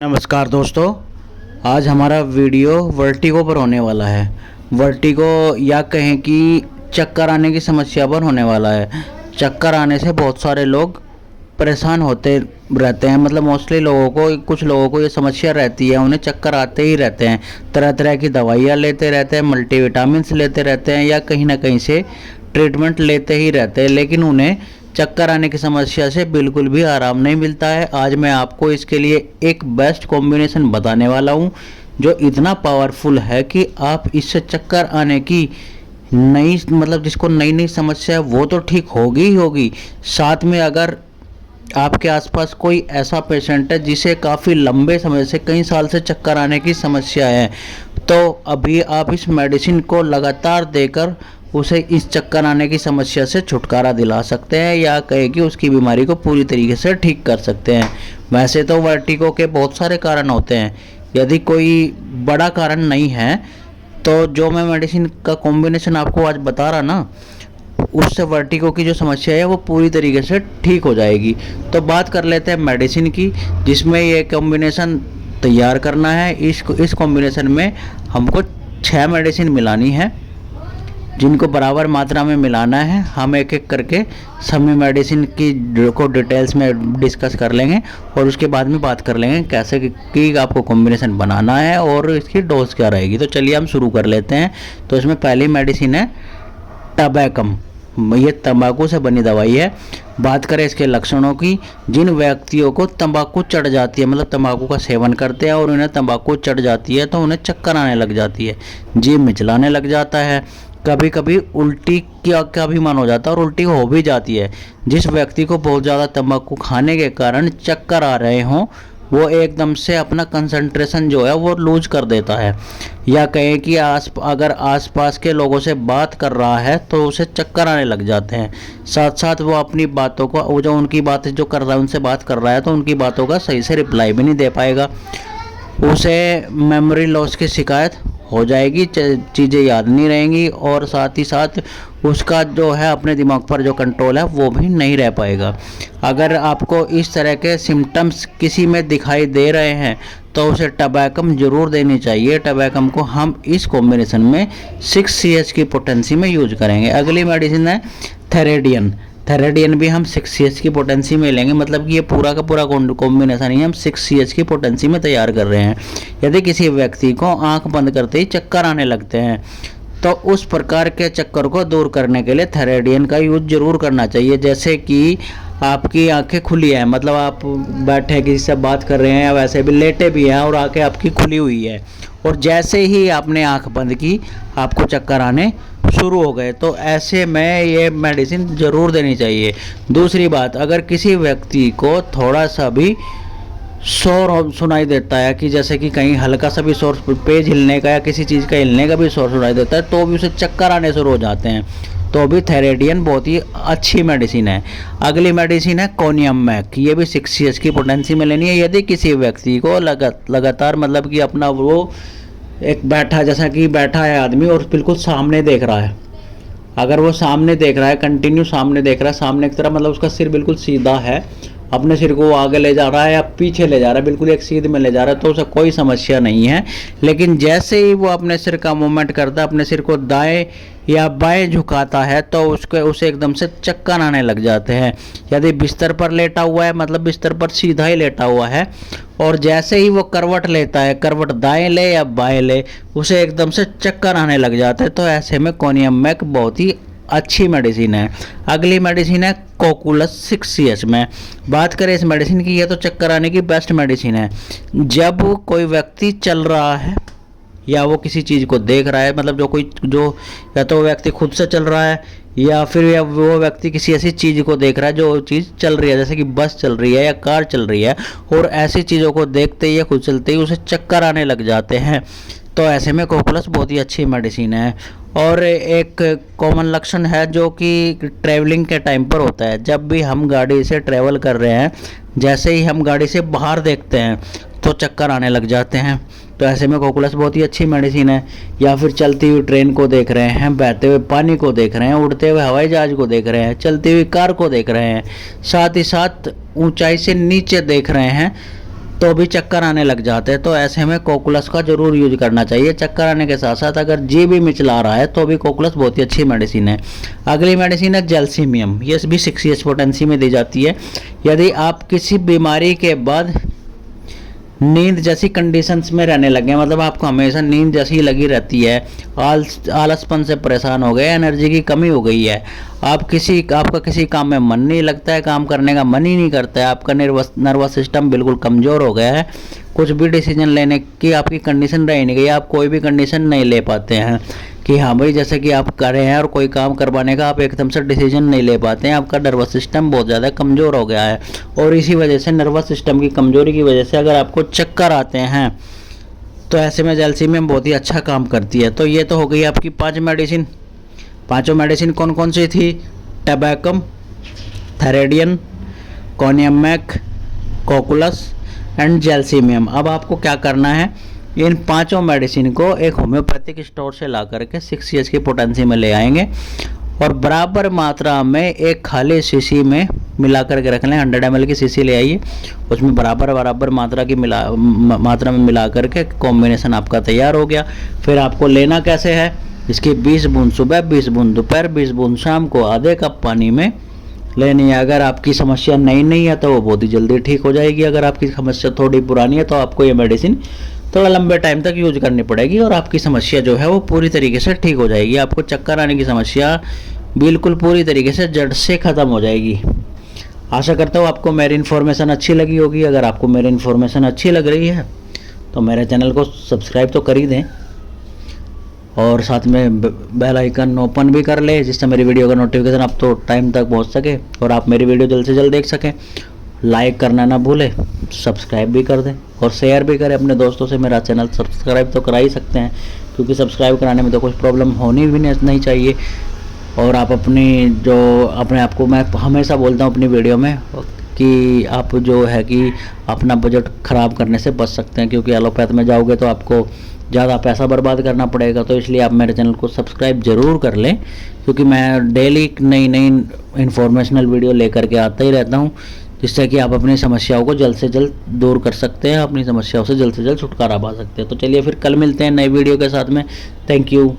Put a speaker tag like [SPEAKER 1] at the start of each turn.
[SPEAKER 1] नमस्कार दोस्तों, आज हमारा वीडियो वर्टिगो पर होने वाला है। वर्टिगो या कहें कि चक्कर आने की समस्या पर होने वाला है। चक्कर आने से बहुत सारे लोग परेशान होते रहते हैं। मतलब मोस्टली कुछ लोगों को ये समस्या रहती है, उन्हें चक्कर आते ही रहते हैं। तरह तरह की दवाइयाँ लेते रहते हैं, मल्टीविटामिन्स लेते रहते हैं या कहीं ना कहीं से ट्रीटमेंट लेते ही रहते हैं, लेकिन उन्हें चक्कर आने की समस्या से बिल्कुल भी आराम नहीं मिलता है। आज मैं आपको इसके लिए एक बेस्ट कॉम्बिनेशन बताने वाला हूँ जो इतना पावरफुल है कि आप इससे चक्कर आने की जिसको नई नई समस्या है वो तो ठीक होगी ही होगी। साथ में अगर आपके आसपास कोई ऐसा पेशेंट है जिसे काफ़ी लंबे समय से कई साल से चक्कर आने की समस्या है, तो अभी आप इस मेडिसिन को लगातार देकर उसे इस चक्कर आने की समस्या से छुटकारा दिला सकते हैं या कहे कि उसकी बीमारी को पूरी तरीके से ठीक कर सकते हैं। वैसे तो वर्टिगो के बहुत सारे कारण होते हैं, यदि कोई बड़ा कारण नहीं है तो जो मैं मेडिसिन का कॉम्बिनेशन आपको आज बता रहा ना, उससे वर्टिगो की जो समस्या है वो पूरी तरीके से ठीक हो जाएगी। तो बात कर लेते हैं मेडिसिन की, जिसमें ये कॉम्बिनेशन तैयार करना है। इस कॉम्बिनेशन में हमको 6 मेडिसिन मिलानी है, जिनको बराबर मात्रा में मिलाना है। हम एक एक करके सभी मेडिसिन को डिटेल्स में डिस्कस कर लेंगे और उसके बाद में बात कर लेंगे कैसे कि आपको कॉम्बिनेशन बनाना है और इसकी डोज क्या रहेगी। तो चलिए हम शुरू कर लेते हैं। तो इसमें पहली मेडिसिन है टबैकम। ये तंबाकू से बनी दवाई है। बात करें इसके लक्षणों की, जिन व्यक्तियों को तंबाकू चढ़ जाती है, मतलब तंबाकू का सेवन करते हैं और उन्हें तंबाकू चढ़ जाती है, तो उन्हें चक्कर आने लग जाती है, जीभ मिचलाने लग जाता है, कभी कभी उल्टी का भी मन हो जाता है और उल्टी हो भी जाती है। जिस व्यक्ति को बहुत ज़्यादा तंबाकू खाने के कारण चक्कर आ रहे हों, वो एकदम से अपना कंसंट्रेशन जो है वो लूज कर देता है, या कहें कि अगर आसपास के लोगों से बात कर रहा है तो उसे चक्कर आने लग जाते हैं। साथ साथ वो अपनी बातों को, वो जो उनकी बातें जो कर रहा है, उनसे बात कर रहा है तो उनकी बातों का सही से रिप्लाई भी नहीं दे पाएगा। उसे मेमोरी लॉस की शिकायत हो जाएगी, चीज़ें याद नहीं रहेंगी और साथ ही साथ उसका जो है अपने दिमाग पर जो कंट्रोल है वो भी नहीं रह पाएगा। अगर आपको इस तरह के सिम्टम्स किसी में दिखाई दे रहे हैं तो उसे टबैकम ज़रूर देनी चाहिए। टबैकम को हम इस कॉम्बिनेशन में 6 CH की पोटेंसी में यूज करेंगे। अगली मेडिसिन है थेरेडियन। थेरेडियन भी हम 6 CH की पोटेंसी में लेंगे, मतलब कि ये पूरा का पूरा कॉम्बिनेशन ही हम 6 CH की पोटेंसी में तैयार कर रहे हैं। यदि किसी व्यक्ति को आंख बंद करते ही चक्कर आने लगते हैं तो उस प्रकार के चक्कर को दूर करने के लिए थेरेडियन का यूज जरूर करना चाहिए। जैसे कि आपकी आंखें खुली हैं, मतलब आप बैठे हैं, किसी से बात कर रहे हैं या वैसे भी लेटे भी हैं और आंखें आपकी खुली हुई है, और जैसे ही आपने आंख बंद की आपको चक्कर आने शुरू हो गए, तो ऐसे में ये मेडिसिन ज़रूर देनी चाहिए। दूसरी बात, अगर किसी व्यक्ति को थोड़ा सा भी शोर सुनाई देता है, कि जैसे कि कहीं हल्का सा भी शोर, पेज हिलने का या किसी चीज़ का हिलने का भी शोर सुनाई देता है, तो भी उसे चक्कर आने शुरू हो जाते हैं, तो भी थेरेडियन बहुत ही अच्छी मेडिसिन है। अगली मेडिसिन है कोनियम मैक। ये भी 6 CH की पोटेंसी में लेनी है। यदि किसी व्यक्ति को लगातार, मतलब कि अपना वो एक जैसा कि बैठा है आदमी और बिल्कुल सामने देख रहा है, अगर वो सामने देख रहा है, कंटिन्यू सामने देख रहा है, सामने की तरफ, मतलब उसका सिर बिल्कुल सीधा है, अपने सिर को आगे ले जा रहा है या पीछे ले जा रहा है, बिल्कुल एक सीध में ले जा रहा है, तो उसे कोई समस्या नहीं है। लेकिन जैसे ही वो अपने सिर का मूवमेंट करता है, अपने सिर को दाएं या बाएं झुकाता है, तो उसे एकदम से चक्कर आने लग जाते हैं। यदि बिस्तर पर लेटा हुआ है, मतलब बिस्तर पर सीधा ही लेटा हुआ है, और जैसे ही वो करवट लेता है, करवट दाएं ले या बाएं ले, उसे एकदम से चक्कर आने लग जाते हैं। तो ऐसे में कोनियम मैक बहुत ही अच्छी मेडिसिन है। अगली मेडिसिन है कोकुलस 6 CH में। बात करें इस मेडिसिन की, यह तो चक्कर आने की बेस्ट मेडिसिन है। जब कोई व्यक्ति चल रहा है या वो किसी चीज़ को देख रहा है, मतलब या तो वो व्यक्ति खुद से चल रहा है या फिर वो व्यक्ति किसी ऐसी चीज़ को देख रहा है जो चीज़ चल रही है, जैसे कि बस चल रही है या कार चल रही है, और ऐसी चीज़ों को देखते ही या खुद चलते ही उसे चक्कर आने लग जाते हैं, तो ऐसे में कोकुलस बहुत ही अच्छी मेडिसिन है। और एक कॉमन लक्षण है जो कि ट्रैवलिंग के टाइम पर होता है। जब भी हम गाड़ी से ट्रैवल कर रहे हैं, जैसे ही हम गाड़ी से बाहर देखते हैं तो चक्कर आने लग जाते हैं, तो ऐसे में कोकुलस बहुत ही अच्छी मेडिसिन है। या फिर चलती हुई ट्रेन को देख रहे हैं, बहते हुए पानी को देख रहे हैं, उड़ते हुए हवाई जहाज को देख रहे हैं, चलती हुई कार को देख रहे हैं, साथ ही साथ ऊंचाई से नीचे देख रहे हैं, तो भी चक्कर आने लग जाते हैं। तो ऐसे में कोकुलस का ज़रूर यूज करना चाहिए। चक्कर आने के साथ साथ अगर जी भी मिचला रहा है तो भी कोकुलस बहुत ही अच्छी मेडिसिन है। अगली मेडिसिन है जैल्सीमियम। ये भी 6 पोटेंसी में दी जाती है। यदि आप किसी बीमारी के बाद नींद जैसी कंडीशंस में रहने लगे, मतलब आपको हमेशा नींद जैसी लगी रहती है, आलसपन से परेशान हो गए, एनर्जी की कमी हो गई है, आपका किसी काम में मन नहीं लगता है, काम करने का मन ही नहीं करता है, आपका नर्वस सिस्टम बिल्कुल कमज़ोर हो गया है, कुछ भी डिसीजन लेने की आपकी कंडीशन रह नहीं गई, आप कोई भी कंडीशन नहीं ले पाते हैं कि हाँ भाई जैसे कि आप कर रहे हैं और कोई काम करवाने का आप एकदम से डिसीजन नहीं ले पाते हैं, आपका नर्वस सिस्टम बहुत ज़्यादा कमज़ोर हो गया है। और इसी वजह से नर्वस सिस्टम की कमज़ोरी की वजह से अगर आपको चक्कर आते हैं तो ऐसे में जैल्सीमियम बहुत ही अच्छा काम करती है। तो ये तो हो गई आपकी 5 मेडिसिन। पाँचों मेडिसिन कौन कौन सी थी? Tabacum, theridion, conium mac, cocculus and gelsemium. अब आपको क्या करना है, इन 5 मेडिसिन को एक होम्योपैथिक स्टोर से ला करके 6 years की पोटेंसी में ले आएंगे और बराबर मात्रा में एक खाली शीशी में मिला करके रख लें। 100 ml की शीशी ले आइए, उसमें बराबर मात्रा में मिला करके कॉम्बिनेशन आपका तैयार हो गया। फिर आपको लेना कैसे है, इसकी 20 बूंद सुबह, 20 बूंद दोपहर, 20 बूंद शाम को आधे कप पानी में लेनी है। अगर आपकी समस्या नहीं है तो वो बहुत ही जल्दी ठीक हो जाएगी। अगर आपकी समस्या थोड़ी पुरानी है तो आपको ये मेडिसिन थोड़ा लंबे टाइम तक यूज करनी पड़ेगी और आपकी समस्या जो है वो पूरी तरीके से ठीक हो जाएगी। आपको चक्कर आने की समस्या बिल्कुल पूरी तरीके से जड़ से ख़त्म हो जाएगी। आशा करता हूँ आपको मेरी इन्फॉर्मेशन अच्छी लगी होगी। अगर आपको मेरी इन्फॉर्मेशन अच्छी लग रही है तो मेरे चैनल को सब्सक्राइब तो कर ही दें और साथ में बेल आइकन ओपन भी कर ले, जिससे मेरी वीडियो का नोटिफिकेशन आप तो टाइम तक पहुंच सके और आप मेरी वीडियो जल्द से जल्द देख सकें। लाइक करना ना भूलें, सब्सक्राइब भी कर दें और शेयर भी करें अपने दोस्तों से। मेरा चैनल सब्सक्राइब तो करा ही सकते हैं क्योंकि सब्सक्राइब कराने में तो कुछ प्रॉब्लम होनी भी नहीं चाहिए। और आप अपने आप को मैं हमेशा बोलता हूँ अपनी वीडियो में कि आप जो है कि अपना बजट ख़राब करने से बच सकते हैं, क्योंकि एलोपैथ में जाओगे तो आपको ज़्यादा पैसा बर्बाद करना पड़ेगा। तो इसलिए आप मेरे चैनल को सब्सक्राइब ज़रूर कर लें, क्योंकि मैं डेली नई इन्फॉर्मेशनल वीडियो लेकर के आता ही रहता हूँ, जिससे कि आप अपनी समस्याओं को जल्द से जल्द दूर कर सकते हैं, अपनी समस्याओं से जल्द छुटकारा पा सकते हैं। तो चलिए फिर कल मिलते हैं नई वीडियो के साथ में। Thank you.